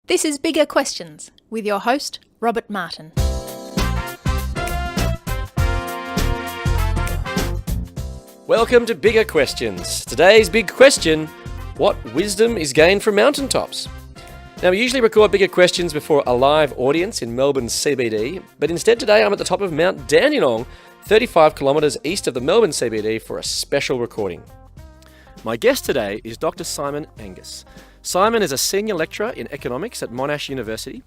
This is Bigger Questions with your host, Robert Martin. Welcome to Bigger Questions. Today's big question: what wisdom is gained from mountaintops? Now, we usually record Bigger Questions before a live audience in Melbourne's CBD, but instead today I'm at the top of Mt Dandenong, 35 kilometres east of the Melbourne CBD, for a special recording. My guest today is Dr. Simon Angus. Simon is a senior lecturer in economics at Monash University.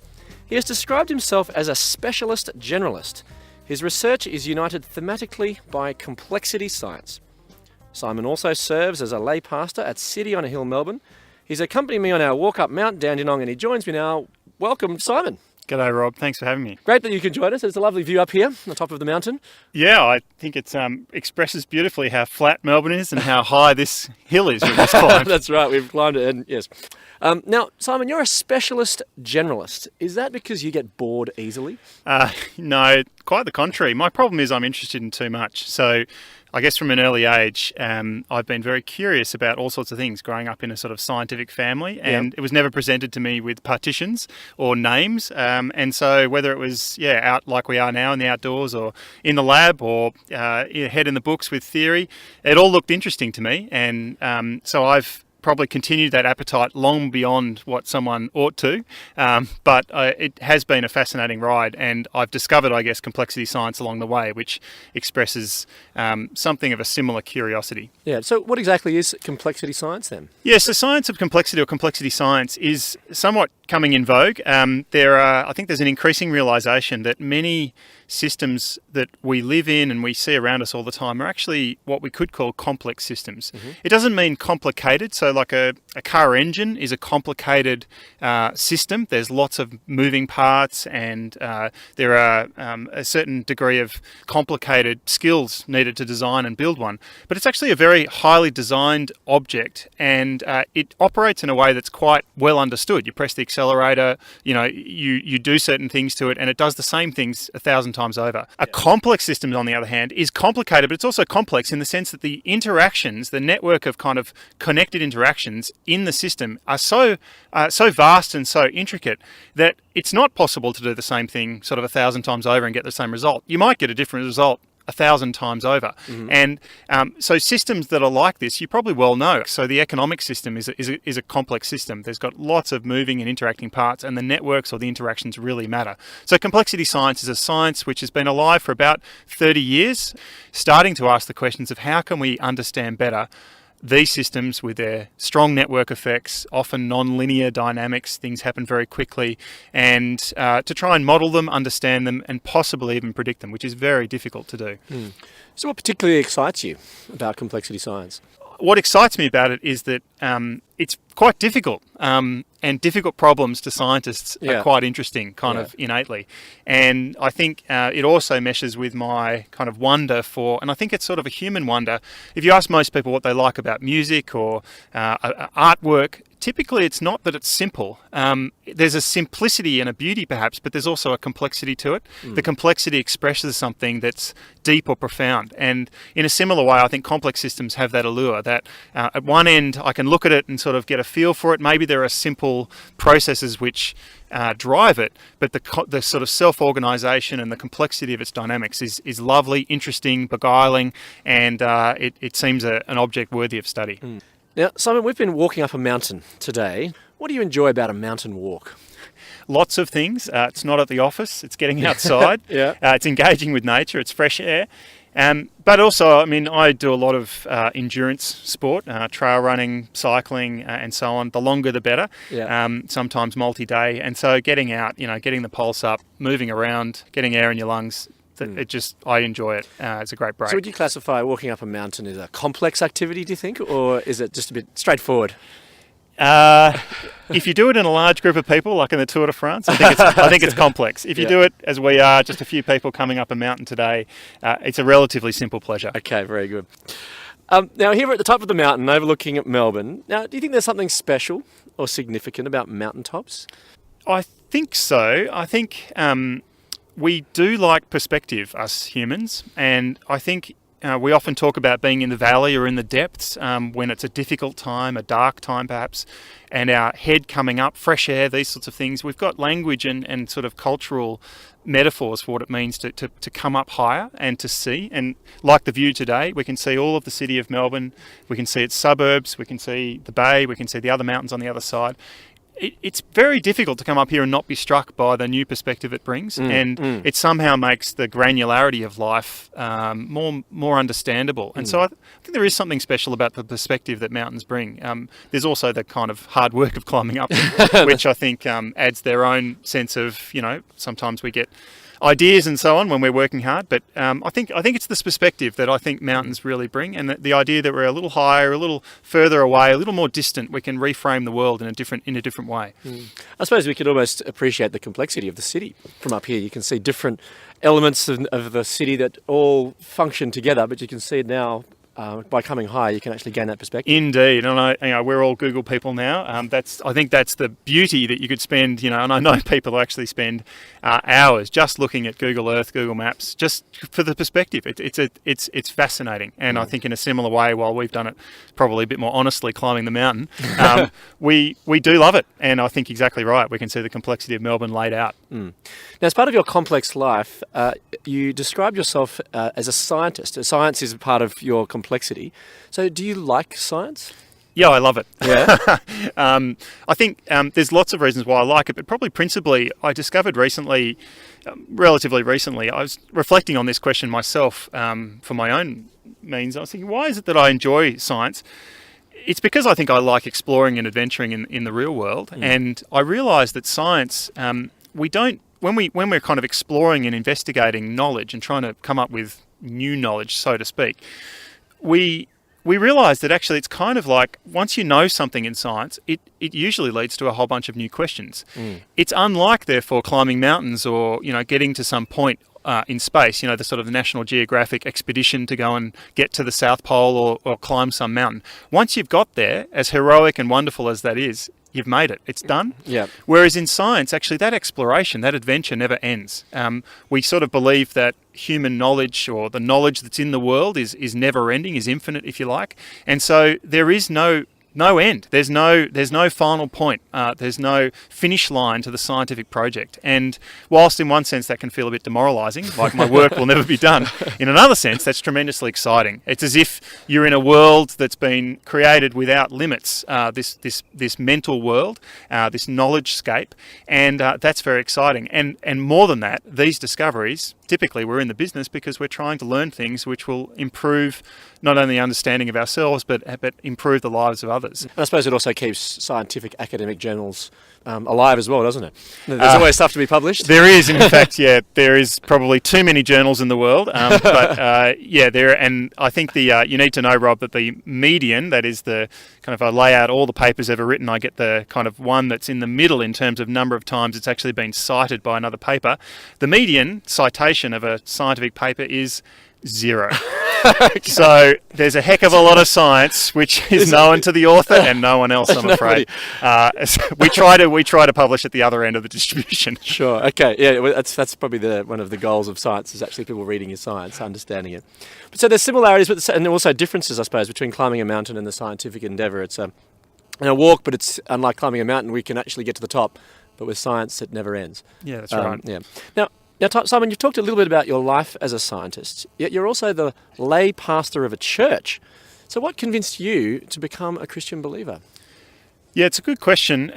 He has described himself as a specialist generalist. His research is united thematically by complexity science. Simon also serves as a lay pastor at City on a Hill, Melbourne. He's accompanying me on our walk up Mt Dandenong, and he joins me now. Welcome, Simon. G'day, Rob. Thanks for having me. Great that you can join us. It's a lovely view up here on the top of the mountain. Yeah, I think it expresses beautifully how flat Melbourne is and how high this hill is with this climb. That's right. We've climbed it, and yes. Now, Simon, you're a specialist generalist. Is that because you get bored easily? No, quite the contrary. My problem is I'm interested in too much. So I guess from an early age, I've been very curious about all sorts of things growing up in a sort of scientific family, and It was never presented to me with partitions or names. And so whether it was, out like we are now in the outdoors or in the lab or head in the books with theory, it all looked interesting to me. And so I've probably continued that appetite long beyond what someone ought to, but it has been a fascinating ride, and I've discovered, I guess, complexity science along the way, which expresses something of a similar curiosity. Yeah, so what exactly is complexity science then? Yes, the science of complexity, or complexity science, is somewhat coming in vogue. I think there's an increasing realisation that many systems that we live in and we see around us all the time are actually what we could call complex systems. Mm-hmm. It doesn't mean complicated. So like a car engine is a complicated system. There's lots of moving parts, and there are a certain degree of complicated skills needed to design and build one. But it's actually a very highly designed object, and it operates in a way that's quite well understood. You press the accelerator, you do certain things to it, and it does the same things 1,000 times over. A complex system, on the other hand, is complicated, but it's also complex in the sense that the interactions, the network of kind of connected interactions in the system are so vast and so intricate that it's not possible to do the same thing sort of 1,000 times over and get the same result. You might get a different result 1,000 times over. Mm-hmm. And so systems that are like this, you probably well know. So the economic system is a complex system. There's got lots of moving and interacting parts, and the networks or the interactions really matter. So complexity science is a science which has been alive for about 30 years, starting to ask the questions of how can we understand better these systems with their strong network effects, often non-linear dynamics, things happen very quickly, and to try and model them, understand them, and possibly even predict them, which is very difficult to do. So what particularly excites you about complexity science? What excites me about it is that it's quite difficult, and difficult problems to scientists are quite interesting, of innately. And I think it also meshes with my kind of wonder for, and I think it's sort of a human wonder. If you ask most people what they like about music or artwork, typically it's not that it's simple. There's a simplicity and a beauty perhaps, but there's also a complexity to it. The complexity expresses something that's deep or profound. And in a similar way, I think complex systems have that allure that at one end I can look at it and sort of get a feel for it. Maybe there are simple processes which drive it, but the sort of self-organisation and the complexity of its dynamics is lovely, interesting, beguiling, and it seems an object worthy of study. Now, Simon, we've been walking up a mountain today. What do you enjoy about a mountain walk? Lots of things. It's not at the office. It's getting outside. It's engaging with nature. It's fresh air. But also, I do a lot of endurance sport, trail running, cycling, and so on. The longer, the better. Sometimes multi-day. And so getting out, getting the pulse up, moving around, getting air in your lungs, I enjoy it. It's a great break. So would you classify walking up a mountain as a complex activity, do you think, or is it just a bit straightforward? If you do it in a large group of people, like in the Tour de France, I think it's complex. If you do it as we are, just a few people coming up a mountain today, it's a relatively simple pleasure. Okay, very good. Now, here we're at the top of the mountain, overlooking at Melbourne. Now, do you think there's something special or significant about mountaintops? I think so. I think we do like perspective, us humans, and I think we often talk about being in the valley or in the depths when it's a difficult time, a dark time perhaps, and our head coming up, fresh air, these sorts of things. We've got language and sort of cultural metaphors for what it means to come up higher and to see. And like the view today, we can see all of the city of Melbourne, we can see its suburbs, we can see the bay, we can see the other mountains on the other side. It's very difficult to come up here and not be struck by the new perspective it brings, it somehow makes the granularity of life more understandable. And so I think there is something special about the perspective that mountains bring. There's also the kind of hard work of climbing up, which I think adds their own sense of, sometimes we get ideas and so on when we're working hard, but I think it's this perspective that I think mountains really bring, and the idea that we're a little higher, a little further away, a little more distant. We can reframe the world in a different way. I suppose we could almost appreciate the complexity of the city from up here. You can see different elements of the city that all function together, but you can see it now. By coming higher, you can actually gain that perspective. Indeed, and we're all Google people now. I think that's the beauty that you could spend, and I know people who actually spend hours just looking at Google Earth, Google Maps, just for the perspective. It's fascinating, and I think in a similar way, while we've done it probably a bit more honestly, climbing the mountain, we do love it, and I think exactly right. We can see the complexity of Melbourne laid out. Now, as part of your complex life, you describe yourself as a scientist. Science is part of your complexity. So do you like science? Yeah, I love it. Yeah. I think there's lots of reasons why I like it, but probably principally I discovered recently, relatively recently, I was reflecting on this question myself for my own means. I was thinking, why is it that I enjoy science? It's because I think I like exploring and adventuring in the real world, and I realised that science, we don't, when we're kind of exploring and investigating knowledge and trying to come up with new knowledge, so to speak, we realise that actually it's kind of like once you know something in science, it usually leads to a whole bunch of new questions. It's unlike, therefore, climbing mountains or getting to some point in space, the sort of National Geographic expedition to go and get to the South Pole or climb some mountain. Once you've got there, as heroic and wonderful as that is, you've made it. It's done. Yeah. Whereas in science, actually, that exploration, that adventure never ends. We sort of believe that human knowledge or the knowledge that's in the world is never ending, is infinite, if you like. And so there is no end. There's no final point. There's no finish line to the scientific project. And whilst in one sense that can feel a bit demoralising, like my work will never be done, in another sense that's tremendously exciting. It's as if you're in a world that's been created without limits. This mental world, this knowledge scape, and that's very exciting. And more than that, these discoveries. Typically, we're in the business because we're trying to learn things which will improve not only the understanding of ourselves, but improve the lives of others. And I suppose it also keeps scientific academic journals alive as well, doesn't it? There's always stuff to be published. There is, in fact, there is probably too many journals in the world. And I think you need to know, Rob, that the median, that is the kind of, I lay out all the papers ever written, I get the kind of one that's in the middle in terms of number of times it's actually been cited by another paper. The median citation of a scientific paper is 0. Okay. So there's a heck of a lot of science which is known to the author and no one else, I'm afraid. We try to publish at the other end of the distribution. Sure. Okay. Yeah. Well, that's probably one of the goals of science is actually people reading your science, understanding it. But so there's similarities, and also differences, I suppose, between climbing a mountain and the scientific endeavour. It's a walk, but it's unlike climbing a mountain. We can actually get to the top, but with science, it never ends. Yeah, that's right. Yeah. Now, Simon, you've talked a little bit about your life as a scientist, yet you're also the lay pastor of a church. So what convinced you to become a Christian believer? Yeah, it's a good question.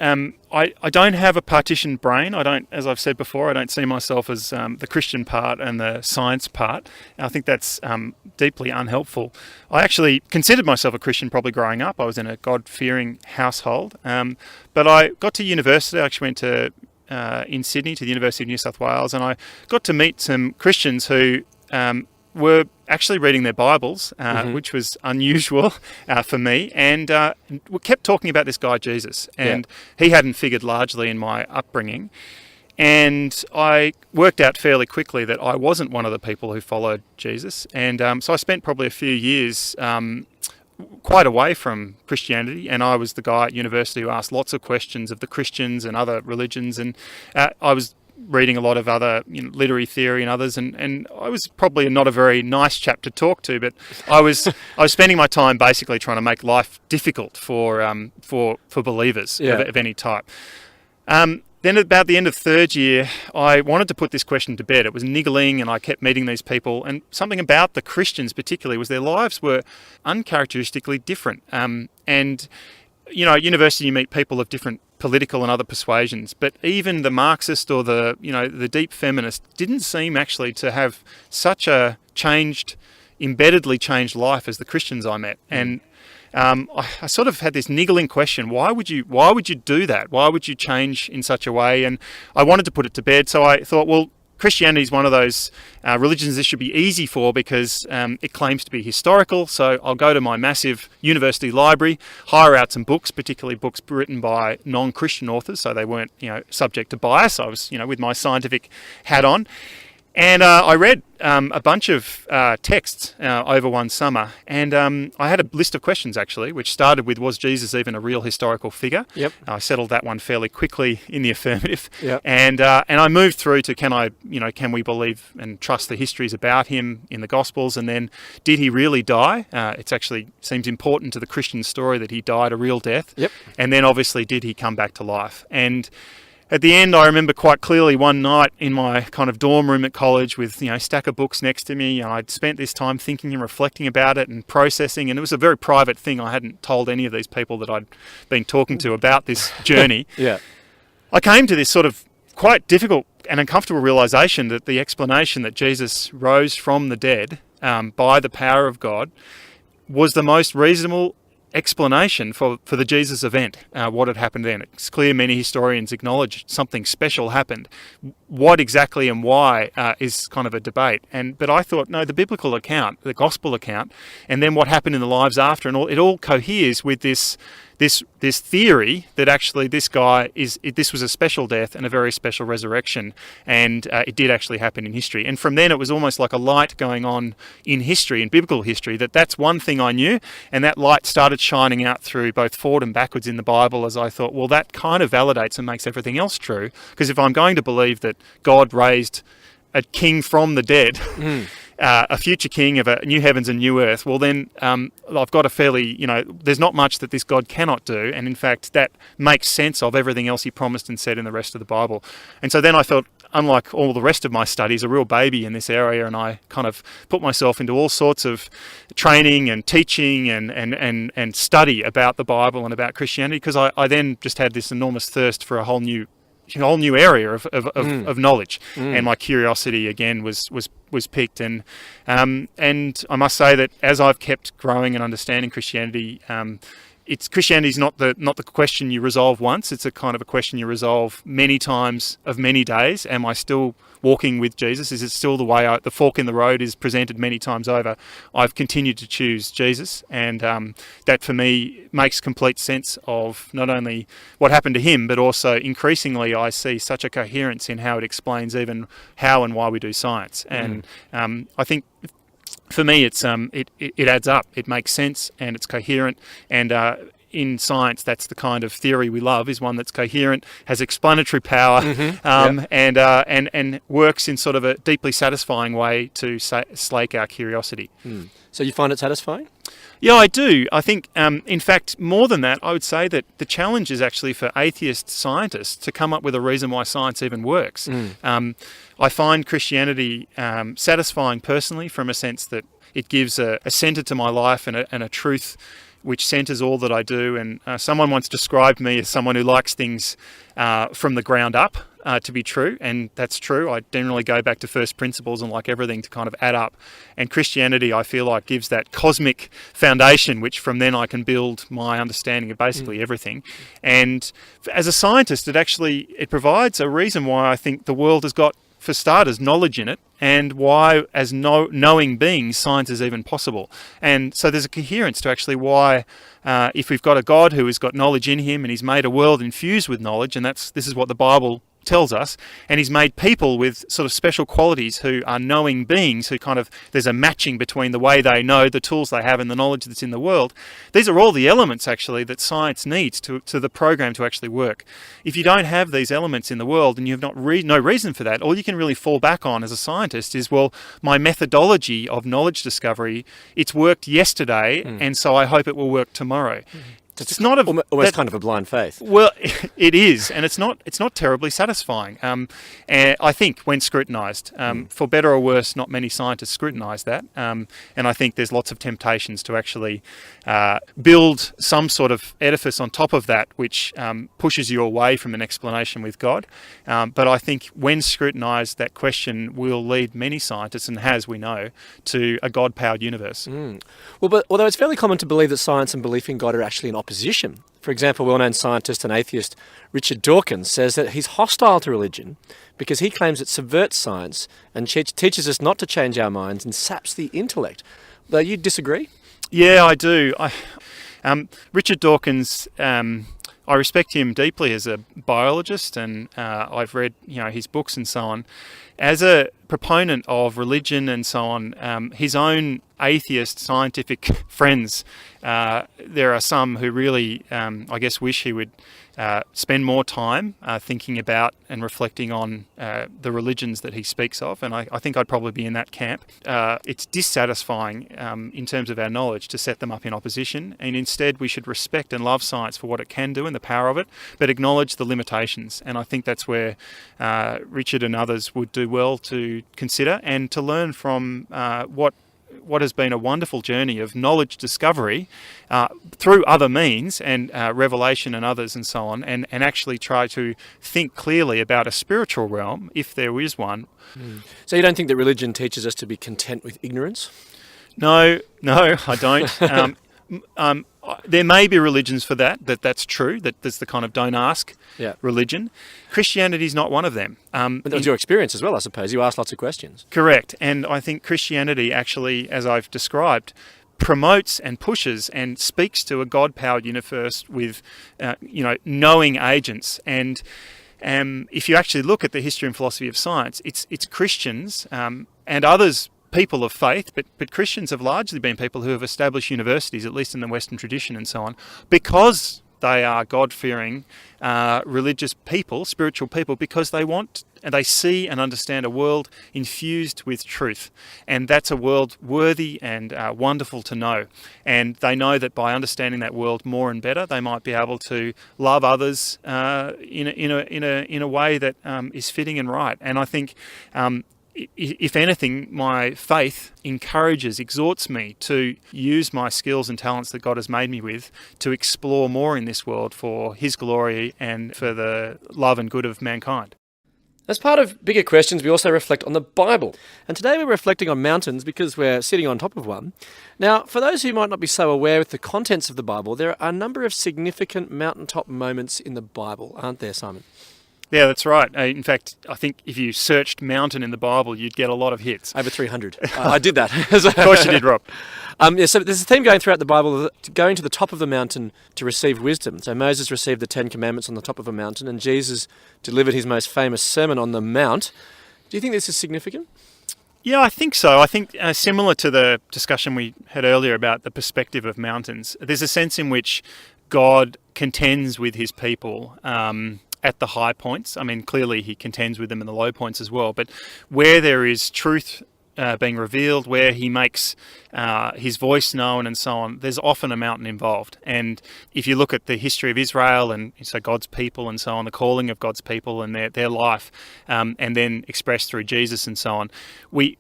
I don't have a partitioned brain. As I've said before, I don't see myself as the Christian part and the science part. I think that's deeply unhelpful. I actually considered myself a Christian probably growing up. I was in a God-fearing household. But I got to university. I actually went to in Sydney to the University of New South Wales, and I got to meet some Christians who were actually reading their Bibles, which was unusual for me, and we kept talking about this guy Jesus, and he hadn't figured largely in my upbringing. And I worked out fairly quickly that I wasn't one of the people who followed Jesus, and so I spent probably a few years quite away from Christianity, and I was the guy at university who asked lots of questions of the Christians and other religions, and I was reading a lot of other literary theory and others, and I was probably not a very nice chap to talk to, but I was spending my time basically trying to make life difficult for believers of any type. Then about the end of third year, I wanted to put this question to bed. It was niggling, and I kept meeting these people. And something about the Christians particularly was their lives were uncharacteristically different. And, at university you meet people of different political and other persuasions. But even the Marxist or the deep feminist didn't seem actually to have such a embeddedly changed life as the Christians I met. And I sort of had this niggling question: why would you do that? Why would you change in such a way? And I wanted to put it to bed, so I thought, well, Christianity is one of those religions this should be easy for because it claims to be historical. So I'll go to my massive university library, hire out some books, particularly books written by non-Christian authors, so they weren't subject to bias. I was with my scientific hat on. And I read a bunch of texts over one summer, and I had a list of questions actually, which started with, was Jesus even a real historical figure? Yep. I settled that one fairly quickly in the affirmative. Yep. And I moved through to can we believe and trust the histories about him in the Gospels, and then did he really die? It actually seems important to the Christian story that he died a real death. Yep. And then obviously, did he come back to life? And at the end, I remember quite clearly one night in my kind of dorm room at college with a stack of books next to me, and I'd spent this time thinking and reflecting about it and processing, and it was a very private thing. I hadn't told any of these people that I'd been talking to about this journey. Yeah. I came to this sort of quite difficult and uncomfortable realization that the explanation that Jesus rose from the dead by the power of God was the most reasonable explanation for the Jesus event, what had happened then. It's clear many historians acknowledge something special happened. What exactly and why is kind of a debate. But I thought, no, the biblical account, the gospel account, and then what happened in the lives after, and it all coheres with this theory that actually this was a special death and a very special resurrection, and it did actually happen in history. And from then it was almost like a light going on in history, in biblical history, that's one thing I knew, and that light started shining out through both forward and backwards in the Bible as I thought, well, that kind of validates and makes everything else true, because if I'm going to believe that God raised a king from the dead, a future king of a new heavens and new earth, well then I've got a fairly, there's not much that this God cannot do, and in fact that makes sense of everything else he promised and said in the rest of the Bible. And so then I felt, unlike all the rest of my studies, a real baby in this area, and I kind of put myself into all sorts of training and teaching and study about the Bible and about Christianity, because I then just had this enormous thirst for a whole new area of knowledge, and my curiosity again was piqued, and I must say that as I've kept growing and understanding Christianity, Christianity is not the question you resolve once. It's a kind of a question you resolve many times of many days. Am I still walking with Jesus? Is it still the way the fork in the road is presented many times over? I've continued to choose Jesus, and that for me makes complete sense of not only what happened to him, but also increasingly I see such a coherence in how it explains even how and why we do science. And I think for me, it's it adds up. It makes sense and it's coherent. And in science, that's the kind of theory we love: is one that's coherent, has explanatory power, and works in sort of a deeply satisfying way to slake our curiosity. So you find it satisfying? Yeah, I do. I think, in fact, more than that, I would say that the challenge is actually for atheist scientists to come up with a reason why science even works. I find Christianity satisfying personally, from a sense that it gives a centre to my life and a truth which centres all that I do. And someone once described me as someone who likes things from the ground up to be true, and that's true. I generally go back to first principles and like everything to kind of add up. And Christianity, I feel like, gives that cosmic foundation, which from then I can build my understanding of basically everything. And as a scientist, it provides a reason why I think the world has got, for starters, knowledge in it, and why, as knowing beings, science is even possible. And so there's a coherence to actually why, if we've got a God who has got knowledge in him and he's made a world infused with knowledge, and this is what the Bible tells us, and he's made people with sort of special qualities who are knowing beings, who kind of, there's a matching between the way they know, the tools they have, and the knowledge that's in the world. These are all the elements, actually, that science needs to the program to actually work. If you don't have these elements in the world, and you have no reason for that, all you can really fall back on as a scientist is, well, my methodology of knowledge discovery, it's worked yesterday, and so I hope it will work tomorrow. It's not almost kind of a blind faith. Well, it is, and it's not terribly satisfying. And I think when scrutinised, for better or worse, not many scientists scrutinise that. And I think there's lots of temptations to actually build some sort of edifice on top of that, which pushes you away from an explanation with God. But I think when scrutinised, that question will lead many scientists, and has, we know, to a God-powered universe. Well, but although it's fairly common to believe that science and belief in God are actually in opposition. For example, well-known scientist and atheist Richard Dawkins says that he's hostile to religion because he claims it subverts science and teaches us not to change our minds and saps the intellect. Though you disagree? Yeah, I do. Richard Dawkins, I respect him deeply as a biologist, and I've read his books and so on. As a proponent of religion and so on, his own atheist scientific friends, there are some who really, I guess, wish he would spend more time thinking about and reflecting on the religions that he speaks of, and I think I'd probably be in that camp. It's dissatisfying in terms of our knowledge to set them up in opposition, and instead we should respect and love science for what it can do and the power of it, but acknowledge the limitations. And I think that's where Richard and others would do well to consider and to learn from what has been a wonderful journey of knowledge discovery through other means and revelation and others and so on, and actually try to think clearly about a spiritual realm, if there is one. So you don't think that religion teaches us to be content with ignorance? No, I don't. There may be religions for that's true, that there's the kind of don't ask religion. Christianity is not one of them. But that was your experience as well, I suppose. You asked lots of questions. Correct. And I think Christianity actually, as I've described, promotes and pushes and speaks to a God-powered universe with, knowing agents. And if you actually look at the history and philosophy of science, it's Christians and others, people of faith, but Christians have largely been people who have established universities, at least in the Western tradition and so on, because they are God-fearing, religious people, spiritual people, because they want and they see and understand a world infused with truth. And that's a world worthy and wonderful to know. And they know that by understanding that world more and better, they might be able to love others in a way that is fitting and right. And I think if anything, my faith exhorts me to use my skills and talents that God has made me with to explore more in this world for His glory and for the love and good of mankind. As part of Bigger Questions, we also reflect on the Bible. And today we're reflecting on mountains because we're sitting on top of one. Now, for those who might not be so aware with the contents of the Bible, there are a number of significant mountaintop moments in the Bible, aren't there, Simon? Yeah, that's right. In fact, I think if you searched mountain in the Bible, you'd get a lot of hits. Over 300. I did that. Of course you did, Rob. So there's a theme going throughout the Bible, going to the top of the mountain to receive wisdom. So Moses received the 10 Commandments on the top of a mountain, and Jesus delivered his most famous sermon on the Mount. Do you think this is significant? Yeah, I think so. I think similar to the discussion we had earlier about the perspective of mountains, there's a sense in which God contends with His people at the high points. I mean, clearly He contends with them in the low points as well. But where there is truth being revealed, where He makes His voice known and so on, there's often a mountain involved. And if you look at the history of Israel and so God's people and so on, the calling of God's people and their life, and then expressed through Jesus and so on, we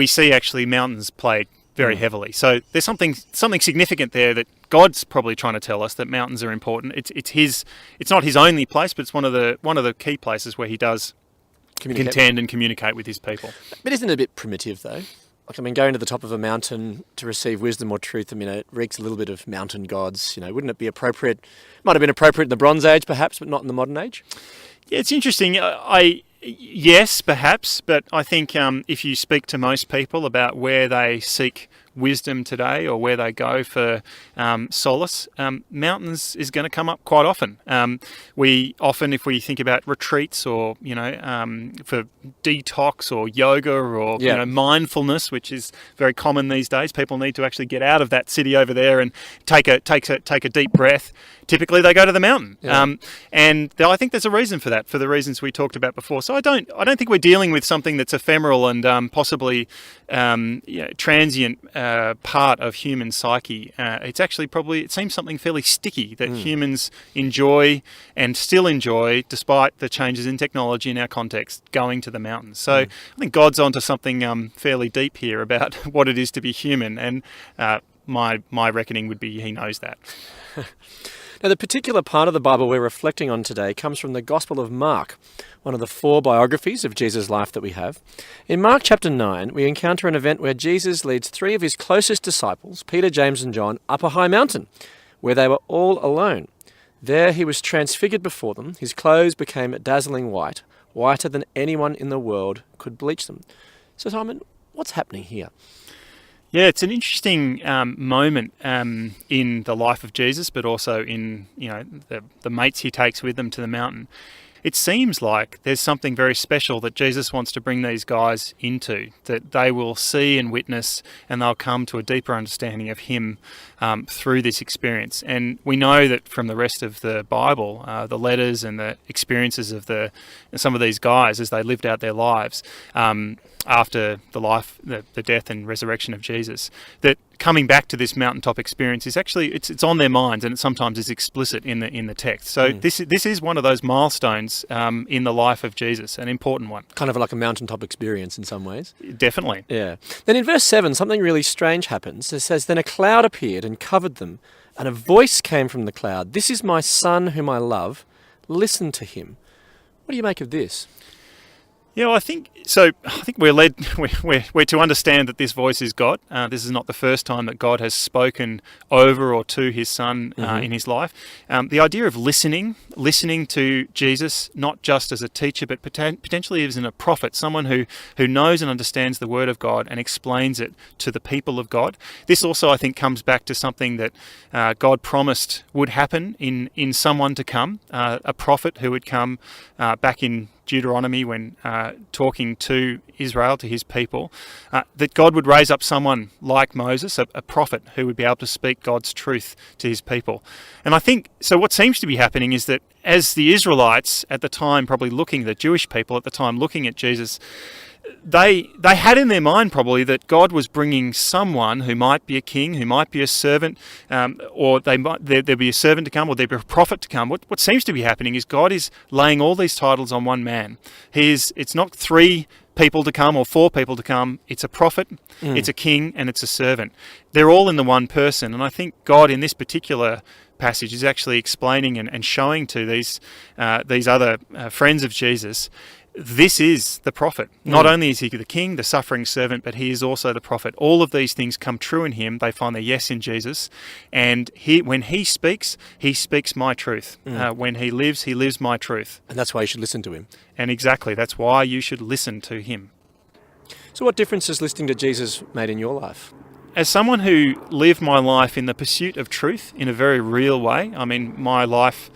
see actually mountains played very heavily. So there's something significant there that God's probably trying to tell us, that mountains are important. It's not His only place, but it's one of the key places where He does contend and communicate with His people. But isn't it a bit primitive though? Going to the top of a mountain to receive wisdom or truth, it reeks a little bit of mountain gods. Wouldn't it be appropriate? Might have been appropriate in the Bronze Age perhaps, but not in the modern age? Yeah, it's interesting. Yes, perhaps, but I think if you speak to most people about where they seek wisdom today or where they go for solace, mountains is going to come up quite often. We often, if we think about retreats or, for detox or yoga or, mindfulness, which is very common these days, people need to actually get out of that city over there and take a deep breath. Typically, they go to the mountain, and I think there's a reason for that, for the reasons we talked about before. So I don't think we're dealing with something that's ephemeral and possibly transient part of human psyche. It's actually it seems something fairly sticky that humans enjoy and still enjoy, despite the changes in technology in our context, going to the mountains. So I think God's onto something fairly deep here about what it is to be human, and my reckoning would be He knows that. Now, the particular part of the Bible we're reflecting on today comes from the Gospel of Mark, one of the 4 biographies of Jesus' life that we have. In Mark chapter 9, we encounter an event where Jesus leads 3 of his closest disciples, Peter, James and John, up a high mountain, where they were all alone. There he was transfigured before them. His clothes became dazzling white, whiter than anyone in the world could bleach them. So, Simon, what's happening here? Yeah, it's an interesting moment in the life of Jesus, but also in the mates he takes with them to the mountain. It seems like there's something very special that Jesus wants to bring these guys into, that they will see and witness, and they'll come to a deeper understanding of Him through this experience. And we know that from the rest of the Bible, the letters and the experiences of some of these guys as they lived out their lives after the death and resurrection of Jesus, that coming back to this mountaintop experience is actually it's on their minds, and it sometimes is explicit in the text. So this is one of those milestones in the life of Jesus, an important one. Kind of like a mountaintop experience in some ways. Definitely. Yeah. Then in verse 7, something really strange happens. It says, "Then a cloud appeared and covered them, and a voice came from the cloud. 'This is my son whom I love. Listen to him.'" What do you make of this? Yeah, well, I think we're to understand that this voice is God. This is not the first time that God has spoken over or to His Son in His life. The idea of listening to Jesus, not just as a teacher, but potentially as a prophet, someone who knows and understands the Word of God and explains it to the people of God. This also, I think, comes back to something that God promised would happen in someone to come, a prophet who would come back in Deuteronomy when talking to Israel, to His people, that God would raise up someone like Moses, a prophet who would be able to speak God's truth to His people. And I think, so what seems to be happening is that as the Israelites at the time, the Jewish people at the time looking at Jesus, they had in their mind probably that God was bringing someone who might be a king, who might be a servant, or there'd be a servant to come, or there'd be a prophet to come. What seems to be happening is God is laying all these titles on one man. It's not 3 people to come or 4 people to come. It's a prophet, it's a king, and it's a servant. They're all in the one person. And I think God in this particular passage is actually explaining and showing to these other friends of Jesus, this is the prophet. Not only is he the king, the suffering servant, but he is also the prophet. All of these things come true in him. They find their yes in Jesus. And when he speaks my truth. When he lives my truth. And that's why you should listen to him. And exactly, that's why you should listen to him. So what difference has listening to Jesus made in your life? As someone who lived my life in the pursuit of truth in a very real way, I mean, my life...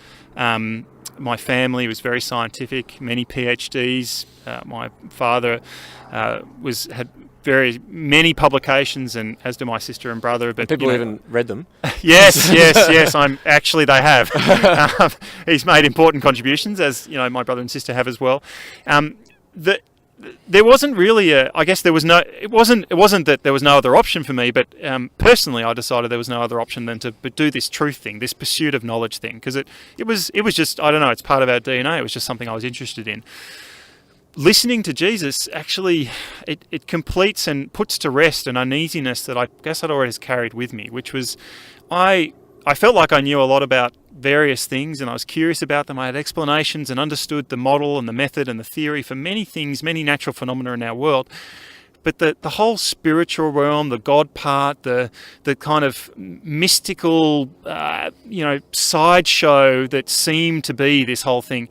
my family was very scientific, many PhDs. My father had very many publications, and as do my sister and brother. But people even read them. Yes. They have. He's made important contributions, as my brother and sister have as well. There wasn't really it wasn't that there was no other option for me, but personally I decided there was no other option than to do this truth thing, this pursuit of knowledge thing, because it was just, I don't know, it's part of our DNA. It was just something I was interested in. Listening to Jesus actually, it completes and puts to rest an uneasiness that I guess I'd always carried with me, which was I felt like I knew a lot about various things, and I was curious about them. I had explanations and understood the model and the method and the theory for many things, many natural phenomena in our world. But the whole spiritual realm, the God part, the kind of mystical, sideshow that seemed to be this whole thing,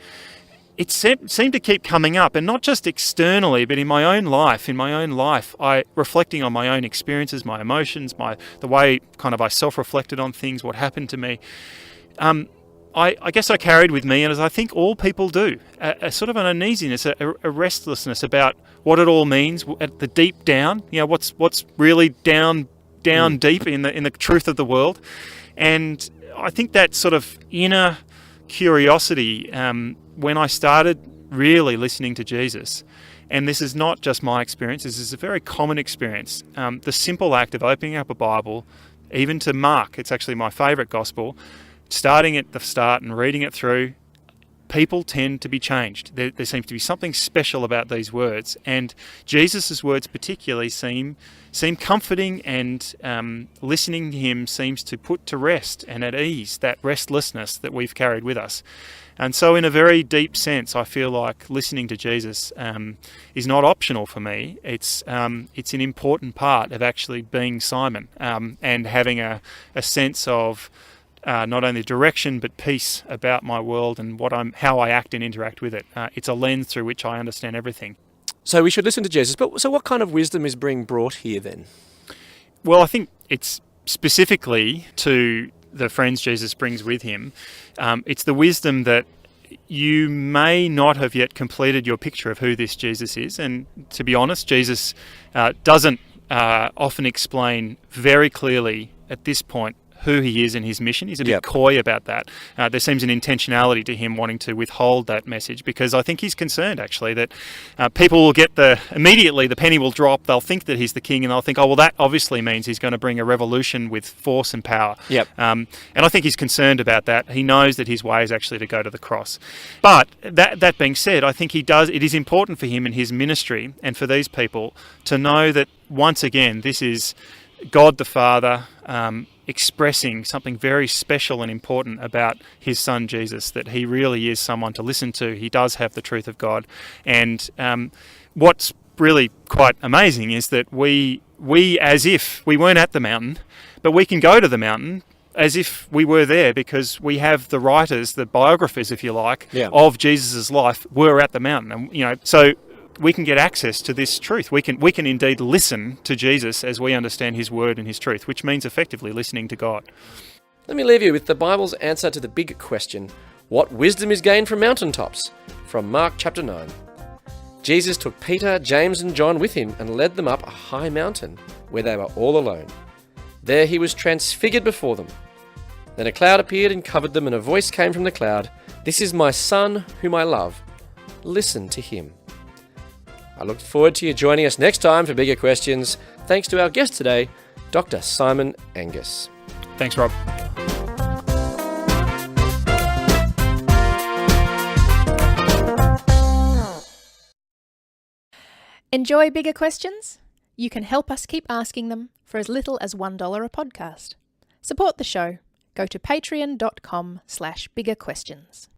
it seemed to keep coming up, and not just externally, but in my own life. I reflecting on my own experiences, my emotions, the way kind of I self-reflected on things, what happened to me. I guess I carried with me, and as I think all people do, a sort of an uneasiness, a restlessness about what it all means at the deep down. What's really down deep in the truth of the world, and I think that sort of inner curiosity when I started really listening to Jesus. And this is not just my experience, this is a very common experience. The simple act of opening up a Bible, even to Mark, it's actually my favourite gospel, starting at the start and reading it through, people tend to be changed. There seems to be something special about these words, and Jesus' words particularly seem comforting, and listening to him seems to put to rest and at ease that restlessness that we've carried with us. And so in a very deep sense, I feel like listening to Jesus is not optional for me. It's an important part of actually being Simon, and having a sense of not only direction but peace about my world and how I act and interact with it. It's a lens through which I understand everything. So we should listen to Jesus. But so what kind of wisdom is being brought here then? Well, I think it's specifically to the friends Jesus brings with him. It's the wisdom that you may not have yet completed your picture of who this Jesus is. And to be honest, Jesus doesn't often explain very clearly at this point who he is and his mission. He's a bit coy about that. There seems an intentionality to him wanting to withhold that message, because I think he's concerned actually that people will get immediately the penny will drop. They'll think that he's the king, and they'll think, oh, well, that obviously means he's going to bring a revolution with force and power. And I think he's concerned about that. He knows that his way is actually to go to the cross. But that being said, I think it is important for him in his ministry and for these people to know that once again, this is God the Father expressing something very special and important about his son Jesus, that he really is someone to listen to. He does have the truth of God. And what's really quite amazing is that we as if we weren't at the mountain, but we can go to the mountain as if we were there, because we have the writers, the biographers, if you like, of Jesus' life were at the mountain. And so we can get access to this truth. We can indeed listen to Jesus as we understand his word and his truth, which means effectively listening to God. Let me leave you with the Bible's answer to the big question, what wisdom is gained from mountaintops? From Mark chapter 9. Jesus took Peter, James and John with him and led them up a high mountain where they were all alone. There he was transfigured before them. Then a cloud appeared and covered them, and a voice came from the cloud, "This is my son whom I love. Listen to him." I look forward to you joining us next time for bigger questions. Thanks to our guest today, Dr. Simon Angus. Thanks, Rob. Enjoy bigger questions? You can help us keep asking them for as little as $1 a podcast. Support the show. Go to patreon.com/biggerquestions.